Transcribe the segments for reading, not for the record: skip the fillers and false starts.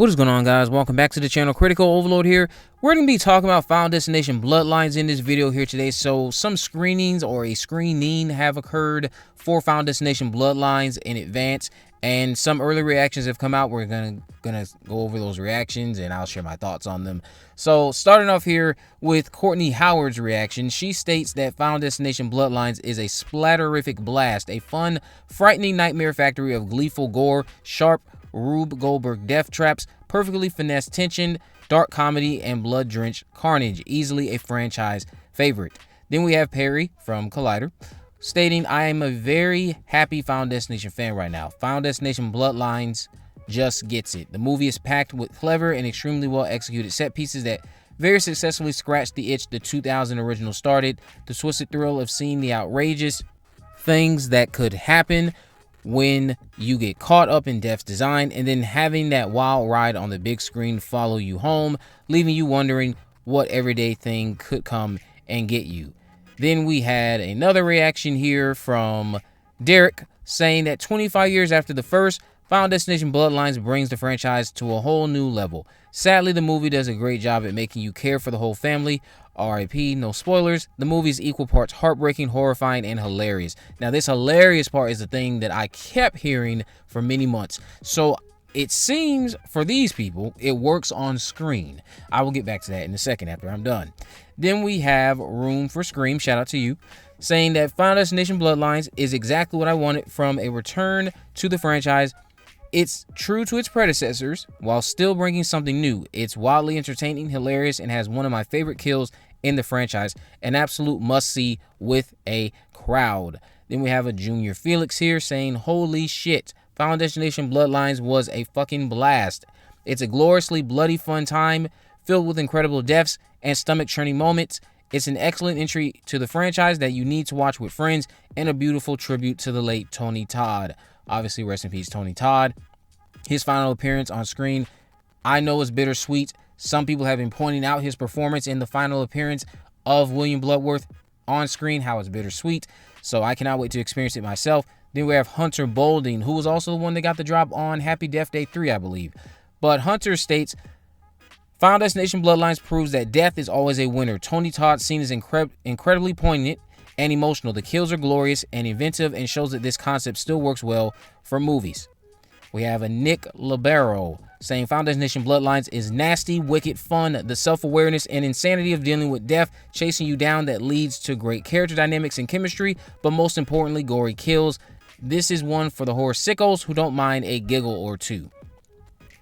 What is going on, guys? Welcome back to the channel. Critical Overlord here. We're going to be talking about Final Destination Bloodlines in this video here today. So some screenings or a screening have occurred for Final Destination Bloodlines in advance, and some early reactions have come out. We're gonna go over those reactions and I'll share my thoughts on them. So starting off here with Courtney Howard's reaction, she states that Final Destination Bloodlines is a splatterific blast, a fun, frightening nightmare factory of gleeful gore, sharp Rube Goldberg death traps, perfectly finessed tension, dark comedy, and blood-drenched carnage. Easily a franchise favorite. Then we have Perry from Collider stating, I am a very happy Final Destination fan right now. Final Destination Bloodlines just gets it. The movie is packed with clever and extremely well executed set pieces that very successfully scratched the itch the 2000 original started. The twisted thrill of seeing the outrageous things that could happen when you get caught up in Def's design, and then having that wild ride on the big screen follow you home, leaving you wondering what everyday thing could come and get you. Then we had another reaction here from Derek saying that 25 years after the first, Final Destination Bloodlines brings the franchise to a whole new level. Sadly, the movie does a great job at making you care for the whole family. R.I.P. No spoilers. The movie is equal parts heartbreaking, horrifying, and hilarious. Now, this hilarious part is the thing that I kept hearing for many months. So it seems for these people, it works on screen. I will get back to that in a second after I'm done. Then we have Room for Scream, shout out to you, saying that Final Destination Bloodlines is exactly what I wanted from a return to the franchise. It's true to its predecessors while still bringing something new. It's wildly entertaining, hilarious, and has one of my favorite kills in the franchise. An absolute must-see with a crowd. Then we have a Junior Felix here saying, holy shit, Final Destination Bloodlines was a fucking blast. It's a gloriously bloody fun time filled with incredible deaths and stomach-churning moments. It's an excellent entry to the franchise that you need to watch with friends, and a beautiful tribute to the late Tony Todd. Obviously, rest in peace, Tony Todd. His final appearance on screen, I know, is bittersweet. Some people have been pointing out his performance in the final appearance of William Bloodworth on screen, how it's bittersweet. So I cannot wait to experience it myself. Then we have Hunter Bolding, who was also the one that got the drop on Happy Death Day 3, I believe. But Hunter states, Final Destination Bloodlines proves that death is always a winner. Tony Todd's scene is incredibly poignant and emotional. The kills are glorious and inventive and shows that this concept still works well for movies. We have a Nick Libero saying Final Destination Bloodlines is nasty, wicked fun. The self-awareness and insanity of dealing with death, chasing you down, that leads to great character dynamics and chemistry, but most importantly, gory kills. This is one for the horror sickos who don't mind a giggle or two.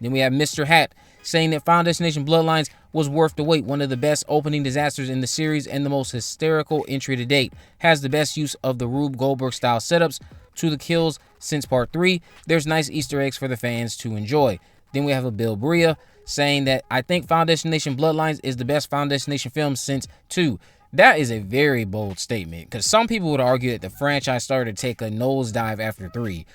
Then we have Mr. Hat saying that Final Destination Bloodlines was worth the wait. One of the best opening disasters in the series and the most hysterical entry to date. Has the best use of the Rube Goldberg style setups to the kills since part 3. There's nice Easter eggs for the fans to enjoy. Then we have a Bill Bria saying that I think Final Destination Bloodlines is the best Final Destination film since 2. That is a very bold statement, because some people would argue that the franchise started to take a nosedive after 3.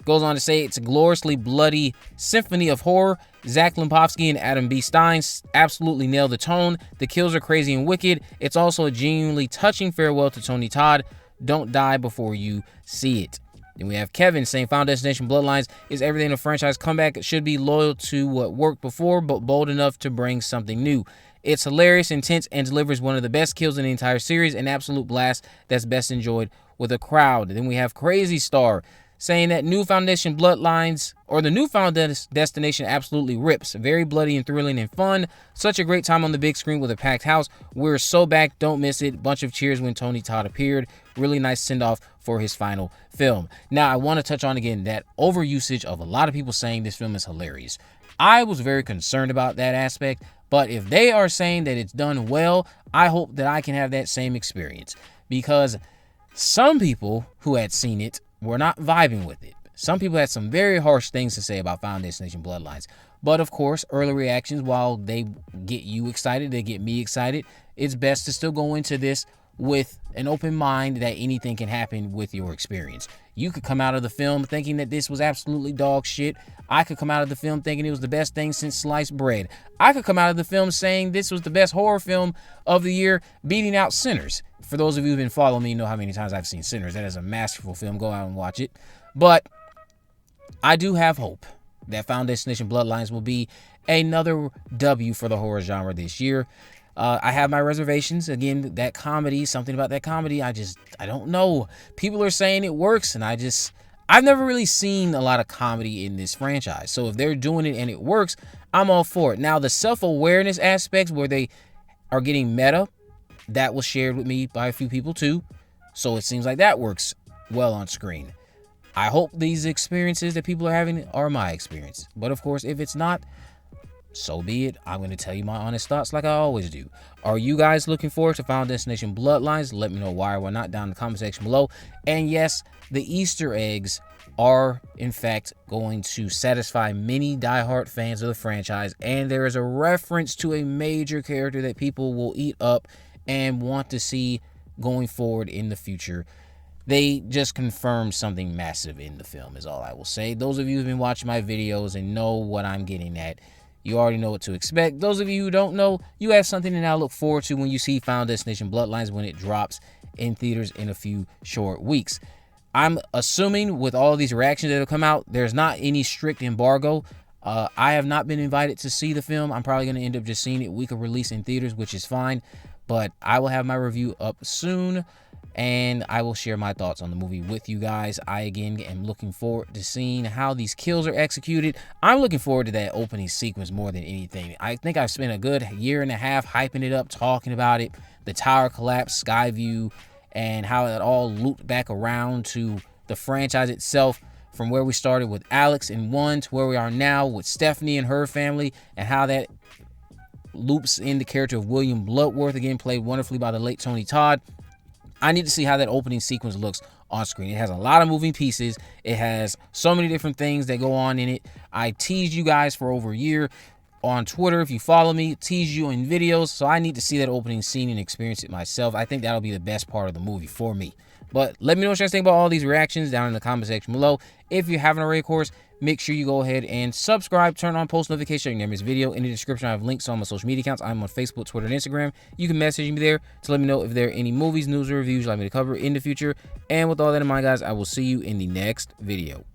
Goes on to say it's a gloriously bloody symphony of horror. Zach Lipovsky and Adam B. Stein absolutely nail the tone. The kills are crazy and wicked. It's also a genuinely touching farewell to Tony Todd. Don't die before you see it. Then we have Kevin saying Final Destination Bloodlines is everything a franchise comeback. It should be loyal to what worked before, but bold enough to bring something new. It's hilarious, intense, and delivers one of the best kills in the entire series. An absolute blast that's best enjoyed with a crowd. Then we have Crazy Star saying that new Foundation Bloodlines, or the new Final Destination, absolutely rips. Very bloody and thrilling and fun. Such a great time on the big screen with a packed house. We're so back, don't miss it. Bunch of cheers when Tony Todd appeared. Really nice send-off for his final film. Now, I want to touch on again that overusage of a lot of people saying this film is hilarious. I was very concerned about that aspect, but if they are saying that it's done well, I hope that I can have that same experience, because some people who had seen it were not vibing with it. Some people had some very harsh things to say about Final Destination Bloodlines. But of course, early reactions, while they get you excited, they get me excited, it's best to still go into this with an open mind that anything can happen with your experience. You could come out of the film thinking that this was absolutely dog shit. I could come out of the film thinking it was the best thing since sliced bread. I could come out of the film saying this was the best horror film of the year, beating out Sinners. For those of you who've been following me, know how many times I've seen Sinners. That is a masterful film. Go out and watch it. But I do have hope. that Final Destination Bloodlines will be another W for the horror genre this year. I have my reservations. Again, that comedy, something about that comedy, I don't know. People are saying it works, and I've never really seen a lot of comedy in this franchise. So if they're doing it and it works, I'm all for it. Now, the self-awareness aspects where they are getting meta, that was shared with me by a few people too. So it seems like that works well on screen. I hope these experiences that people are having are my experience. But of course, if it's not, so be it. I'm going to tell you my honest thoughts like I always do. Are you guys looking forward to Final Destination Bloodlines? Let me know why or why not down in the comment section below. And yes, the Easter eggs are in fact going to satisfy many diehard fans of the franchise. And there is a reference to a major character that people will eat up and want to see going forward in the future. They just confirmed something massive in the film is all I will say. Those of you who've been watching my videos and know what I'm getting at, you already know what to expect. Those of you who don't know, you have something to now look forward to when you see Final Destination Bloodlines when it drops in theaters in a few short weeks. I'm assuming with all these reactions that have come out, there's not any strict embargo. I have not been invited to see the film. I'm probably going to end up just seeing it week of release in theaters, which is fine. But I will have my review up soon, and I will share my thoughts on the movie with you guys. I, again, am looking forward to seeing how these kills are executed. I'm looking forward to that opening sequence more than anything. I think I've spent a good year and a half hyping it up, talking about it, the tower collapse, sky view, and how it all looped back around to the franchise itself, from where we started with Alex in 1 to where we are now with Stefani and her family, and how that loops in the character of William Bloodworth, again played wonderfully by the late Tony Todd. I need to see how that opening sequence looks on screen. It has a lot of moving pieces. It has so many different things that go on in it. I teased you guys for over a year on Twitter. If you follow me, tease you in videos. So I need to see that opening scene and experience it myself. I think that'll be the best part of the movie for me. But let me know what you guys think about all these reactions down in the comment section below. If you haven't already, of course, make sure you go ahead and subscribe, turn on post notifications so you never miss a video. In the description, I have links to all my social media accounts. I'm on Facebook, Twitter, and Instagram. You can message me there to let me know if there are any movies, news, or reviews you'd like me to cover in the future. And with all that in mind, guys, I will see you in the next video.